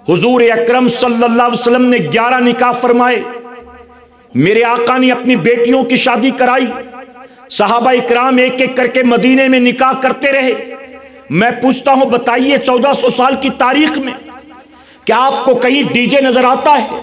हुजूर अकरम सल्लल्लाहु अलैहि वसल्लम ने 11 निकाह फरमाए। मेरे आका ने अपनी बेटियों की शादी कराई। सहाबा इकराम एक एक करके मदीने में निकाह करते रहे। मैं पूछता हूं, बताइए 1400 साल की तारीख में क्या आपको कहीं डीजे नजर आता है,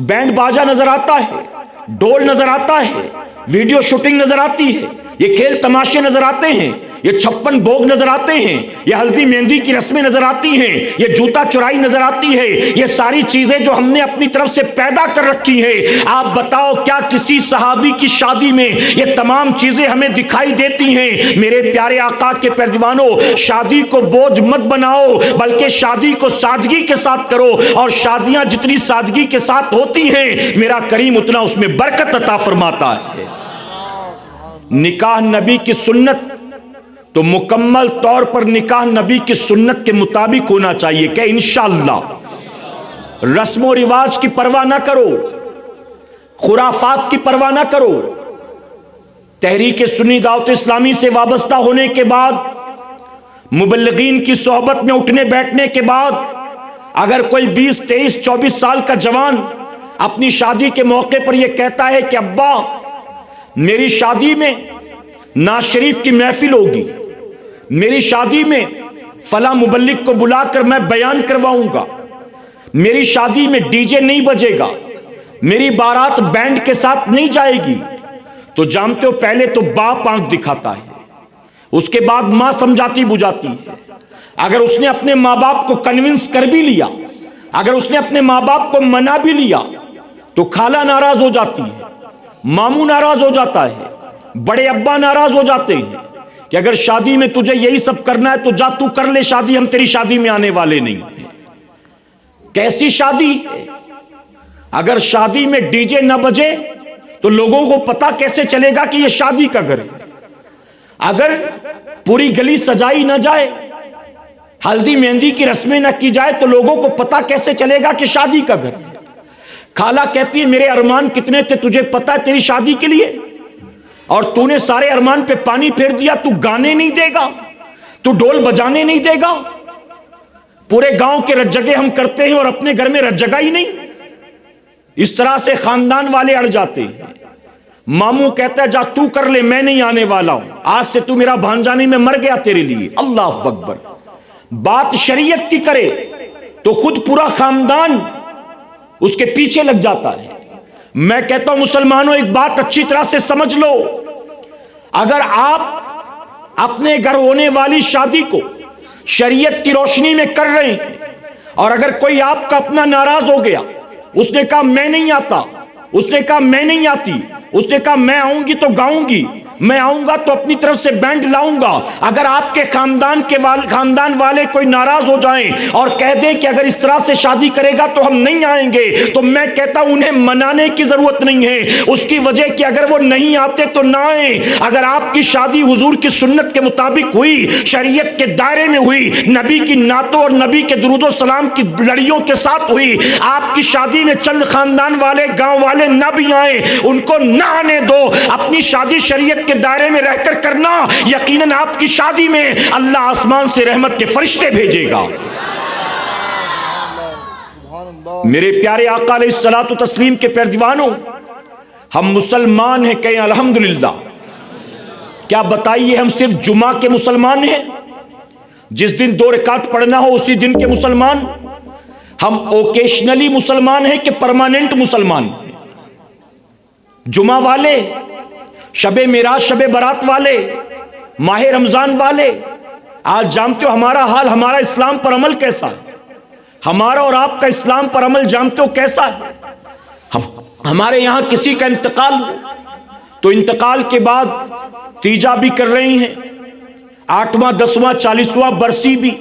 बैंड बाजा नजर आता है, ढोल नजर आता है, वीडियो शूटिंग नजर आती है, ये खेल तमाशे नजर आते हैं, ये 56 भोग नजर आते हैं, ये हल्दी मेहंदी की रस्में नजर आती हैं, ये जूता चुराई नजर आती है, ये सारी चीजें जो हमने अपनी तरफ से पैदा कर रखी है। आप बताओ क्या किसी सहाबी की शादी में ये तमाम चीजें हमें दिखाई देती हैं? मेरे प्यारे आका के पैरवानों, शादी को बोझ मत बनाओ, बल्कि शादी को सादगी के साथ करो। और शादियां जितनी सादगी के साथ होती हैं, मेरा करीम उतना उसमें बरकत अता फरमाता है। निकाह नबी की सुन्नत तो मुकम्मल तौर पर निकाह नबी की सुन्नत के मुताबिक होना चाहिए कि इंशाअल्लाह। रस्मों रिवाज की परवाह ना करो, खुराफात की परवाह ना करो। तहरीक सुन्नी दावत इस्लामी से वाबस्ता होने के बाद, मुबल्लिगीन की सोहबत में उठने बैठने के बाद, अगर कोई 20, 23, 24 साल का जवान अपनी शादी के मौके पर यह कहता है कि अब्बा मेरी शादी में नाज शरीफ की महफिल होगी, मेरी शादी में फला मुबल्लिग को बुलाकर मैं बयान करवाऊंगा, मेरी शादी में डीजे नहीं बजेगा, मेरी बारात बैंड के साथ नहीं जाएगी, तो जानते हो पहले तो बाप आंख दिखाता है, उसके बाद मां समझाती बुझाती है। अगर उसने अपने मां बाप को कन्विंस कर भी लिया, अगर उसने अपने मां बाप को मना भी लिया, तो खाला नाराज हो जाती है, मामू नाराज हो जाता है, बड़े अब्बा नाराज हो जाते हैं कि अगर शादी में तुझे यही सब करना है तो जा तू कर ले शादी, हम तेरी शादी में आने वाले नहीं। कैसी शादी? अगर शादी में डीजे न बजे तो लोगों को पता कैसे चलेगा कि यह शादी का घर है? अगर पूरी गली सजाई न जाए, हल्दी मेहंदी की रस्में न की जाए, तो लोगों को पता कैसे चलेगा कि शादी का घर है? खाला कहती है मेरे अरमान कितने थे तुझे पता है तेरी शादी के लिए, और तूने सारे अरमान पे पानी फेर दिया। तू गाने नहीं देगा, तू ढोल बजाने नहीं देगा। पूरे गांव के रज्जगे हम करते हैं और अपने घर में रज्जगा ही नहीं। इस तरह से खानदान वाले अड़ जाते हैं। मामू कहता है जा तू कर ले, मैं नहीं आने वाला हूं, आज से तू मेरा भांजानी में मर गया तेरे लिए। अल्लाह अकबर। बात शरीयत की करे तो खुद पूरा खानदान उसके पीछे लग जाता है। मैं कहता हूं मुसलमानों, एक बात अच्छी तरह से समझ लो, अगर आप अपने घर होने वाली शादी को शरीयत की रोशनी में कर रहे हैं, और अगर कोई आपका अपना नाराज हो गया, उसने कहा मैं नहीं आता, उसने कहा मैं नहीं आती, उसने कहा मैं आऊंगी तो गाऊंगी, मैं आऊंगा तो अपनी तरफ से बैंड लाऊंगा, अगर आपके खानदान वाले कोई नाराज हो जाएं और कह दें कि अगर इस तरह से शादी करेगा तो हम नहीं आएंगे, तो मैं कहता हूं उन्हें मनाने की जरूरत नहीं है। उसकी वजह कि अगर वो नहीं आते तो ना आए। अगर आपकी शादी हुजूर की सुन्नत के मुताबिक हुई, शरीयत के दायरे में हुई, नबी की नातों और नबी के दुरूदो सलाम की लड़ियों के साथ हुई, आपकी शादी में चंद खानदान वाले गांव वाले ना भी आए, उनको ना आने दो। अपनी शादी शरीयत के दायरे में रहकर करना, यकीनन आपकी शादी में अल्लाह आसमान से रहमत के फरिश्ते भेजेगा। मेरे प्यारे आका अलैहिस्सलातु तस्लीम के पैरवानों, हम मुसलमान हैं, कहें अल्हम्दुलिल्लाह। क्या बताइए हम सिर्फ जुमा के मुसलमान हैं, जिस दिन 2 रकात पढ़ना हो उसी दिन के मुसलमान? हम ओकेशनली मुसलमान हैं कि परमानेंट मुसलमान? जुमा वाले, शबे मिराज शबे बरात वाले, माह रमजान वाले, आज जानते हो हमारा हाल, हमारा इस्लाम पर अमल कैसा है? हमारा और आपका इस्लाम पर अमल जानते हो कैसा है? हमारे यहां किसी का इंतकाल हो तो इंतकाल के बाद तीजा भी कर रही हैं, 8वां 10वां 40वां बरसी भी,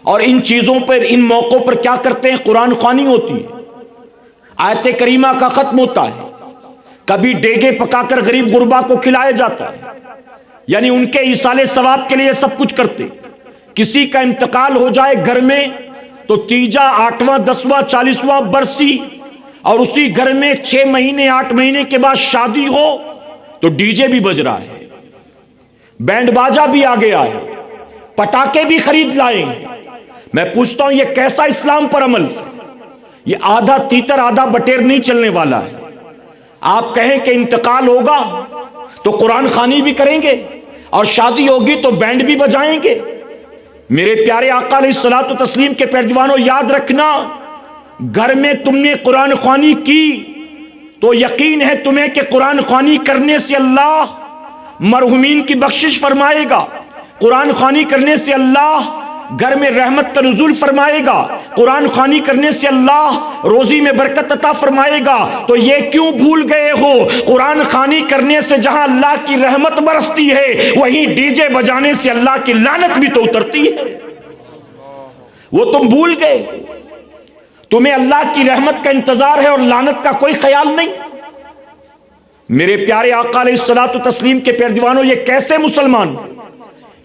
और इन चीजों पर, इन मौकों पर क्या करते हैं? कुरान ख्वानी होती है, आयत करीमा का खत्म होता है, कभी डेगे पकाकर गरीब गुरबा को खिलाया जाता है, यानी उनके इसाले सवाब के लिए सब कुछ करते। किसी का इंतकाल हो जाए घर में तो तीजा, 8वां 10वां 40वां बरसी, और उसी घर में 6 महीने 8 महीने के बाद शादी हो तो डीजे भी बज रहा है, बैंड बाजा भी आ गया है, पटाखे भी खरीद लाएंगे। मैं पूछता हूं, यह कैसा इस्लाम पर अमल? ये आधा तीतर आधा बटेर नहीं चलने वाला है। आप कहें कि इंतकाल होगा तो कुरान खानी भी करेंगे और शादी होगी तो बैंड भी बजाएंगे। मेरे प्यारे आका अलैहिस्सलातु तस्लीम के पैरदीवानों, याद रखना, घर में तुमने कुरान खानी की तो यकीन है तुम्हें कि कुरान खानी करने से अल्लाह मरहुमीन की बख्शिश फरमाएगा। कुरान खानी करने से अल्लाह घर में रहमत का नुज़ूल फरमाएगा। कुरान खानी करने से अल्लाह रोजी में बरकत अता फरमाएगा। तो ये क्यों भूल गए हो, कुरान खानी करने से जहां अल्लाह की रहमत बरसती है, वहीं डीजे बजाने से अल्लाह की लानत भी तो उतरती है। वो तुम भूल गए। तुम्हें अल्लाह की रहमत का इंतजार है और लानत का कोई ख्याल नहीं। मेरे प्यारे आका अलैहिस्सलातु तस्लीम के प्यारे दीवानों, ये कैसे मुसलमान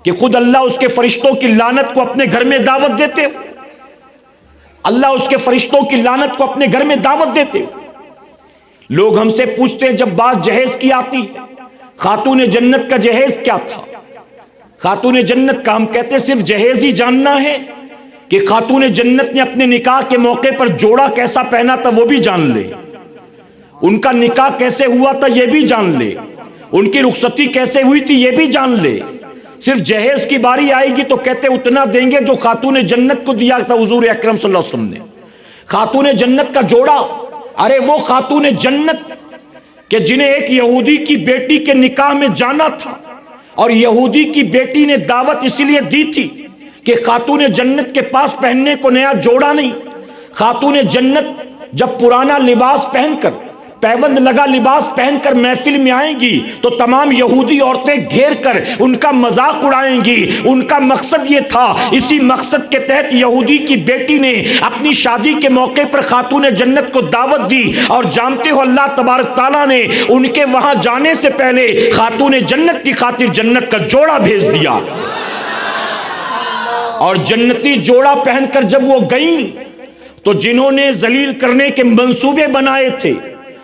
कि खुद अल्लाह उसके फरिश्तों की लानत को अपने घर में दावत देते हो। अल्लाह उसके फरिश्तों की लानत को अपने घर में दावत देते हो। लोग हमसे पूछते हैं, जब बात जहेज की आती है, खातून जन्नत का जहेज क्या था? खातून जन्नत का हम कहते सिर्फ जहेज ही जानना है कि खातून जन्नत ने अपने निकाह के मौके पर जोड़ा कैसा पहना था वो भी जान ले, उनका निकाह कैसे हुआ था ये भी जान ले, उनकी रुखसती कैसे हुई थी ये भी जान ले। सिर्फ जहेज की बारी आएगी तो कहते उतना देंगे जो खातून जन्नत को दिया था हुजूर अकरम सल्लल्लाहु अलैहि वसल्लम ने। खातून जन्नत का जोड़ा, अरे वो खातून जन्नत के जिन्हें एक यहूदी की बेटी के निकाह में जाना था और यहूदी की बेटी ने दावत इसलिए दी थी कि खातून जन्नत के पास पहनने को नया जोड़ा नहीं। खातून जन्नत जब पुराना लिबास पहनकर, पैबंद लगा लिबास पहनकर महफिल में आएंगी तो तमाम यहूदी औरतें घेर कर उनका मजाक उड़ाएंगी। उनका मकसद ये था, इसी मकसद के तहत यहूदी की बेटी ने अपनी शादी के मौके पर खातून जन्नत को दावत दी। और जानते हो अल्लाह तबारक ताला ने उनके वहां जाने से पहले खातून जन्नत की खातिर जन्नत का जोड़ा भेज दिया। और जन्नती जोड़ा पहनकर जब वो गई तो जिन्होंने जलील करने के मंसूबे बनाए थे,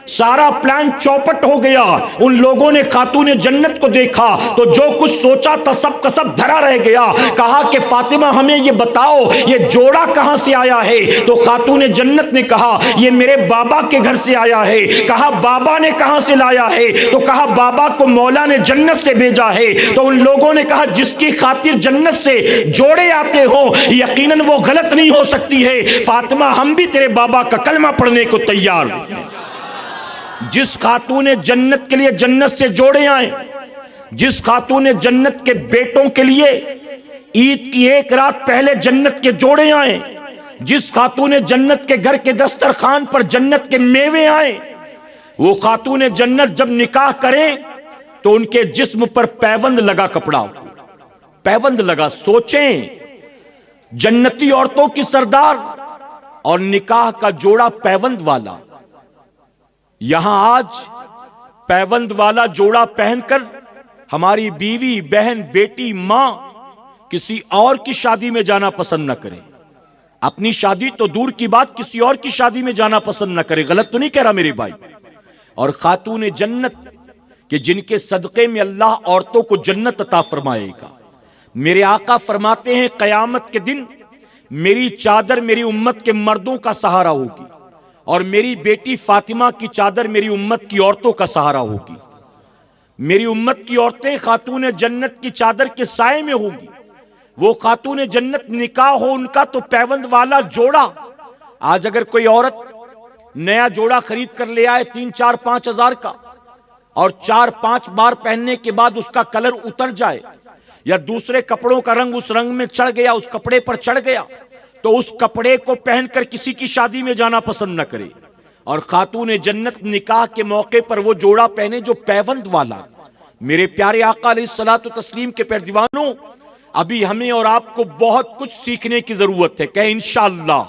सारा प्लान चौपट हो गया। उन लोगों ने खातून जन्नत को देखा तो जो कुछ सोचा था सब का सब धरा रह गया। कहा कि फातिमा हमें ये बताओ ये जोड़ा कहां से आया है? तो खातून जन्नत ने कहा ये मेरे बाबा के घर से आया है। कहा बाबा ने कहां से लाया है? तो कहा बाबा को मौला ने जन्नत से भेजा है। तो उन लोगों ने कहा जिसकी खातिर जन्नत से जोड़े आते हो यकीनन वो गलत नहीं हो सकती है। फातिमा हम भी तेरे बाबा का कलमा पढ़ने को तैयार। जिस खातून जन्नत के लिए जन्नत से जोड़े आए, जिस खातून जन्नत के बेटों के लिए ईद की एक रात पहले जन्नत के जोड़े आए, जिस खातून जन्नत के घर के दस्तरखान पर जन्नत के मेवे आए, वो खातून जन्नत जब निकाह करें तो उनके जिस्म पर पैबंद लगा कपड़ा, पैबंद लगा। सोचें, जन्नती औरतों की सरदार और निकाह का जोड़ा पैबंद वाला। यहां आज पैबंद वाला जोड़ा पहनकर हमारी बीवी, बहन, बेटी, मां किसी और की शादी में जाना पसंद न करें। अपनी शादी तो दूर की बात, किसी और की शादी में जाना पसंद न करें। गलत तो नहीं कह रहा मेरे भाई। और खातून जन्नत कि जिनके सदक़े में अल्लाह औरतों को जन्नत अता फरमाएगा। मेरे आका फरमाते हैं क़यामत के दिन मेरी चादर मेरी उम्मत के मर्दों का सहारा होगी और मेरी बेटी फातिमा की चादर मेरी उम्मत की औरतों का सहारा होगी। मेरी उम्मत की औरतें खातून जन्नत की चादर के साए में होगी। वो खातून जन्नत निकाह हो उनका तो पैबंद वाला जोड़ा। आज अगर कोई औरत नया जोड़ा खरीद कर ले आए 3, 4, 5 हजार का और 4-5 बार पहनने के बाद उसका कलर उतर जाए या दूसरे कपड़ों का रंग उस रंग में चढ़ गया, उस कपड़े पर चढ़ गया, तो उस कपड़े को पहनकर किसी की शादी में जाना पसंद न करे। और खातून जन्नत निकाह के मौके पर वो जोड़ा पहने जो पैबंद वाला। मेरे प्यारे आका अलैहिस्सलातु तस्लीम के प्यारे दीवानों, अभी हमें और आपको बहुत कुछ सीखने की जरूरत है। कहें इंशाअल्लाह।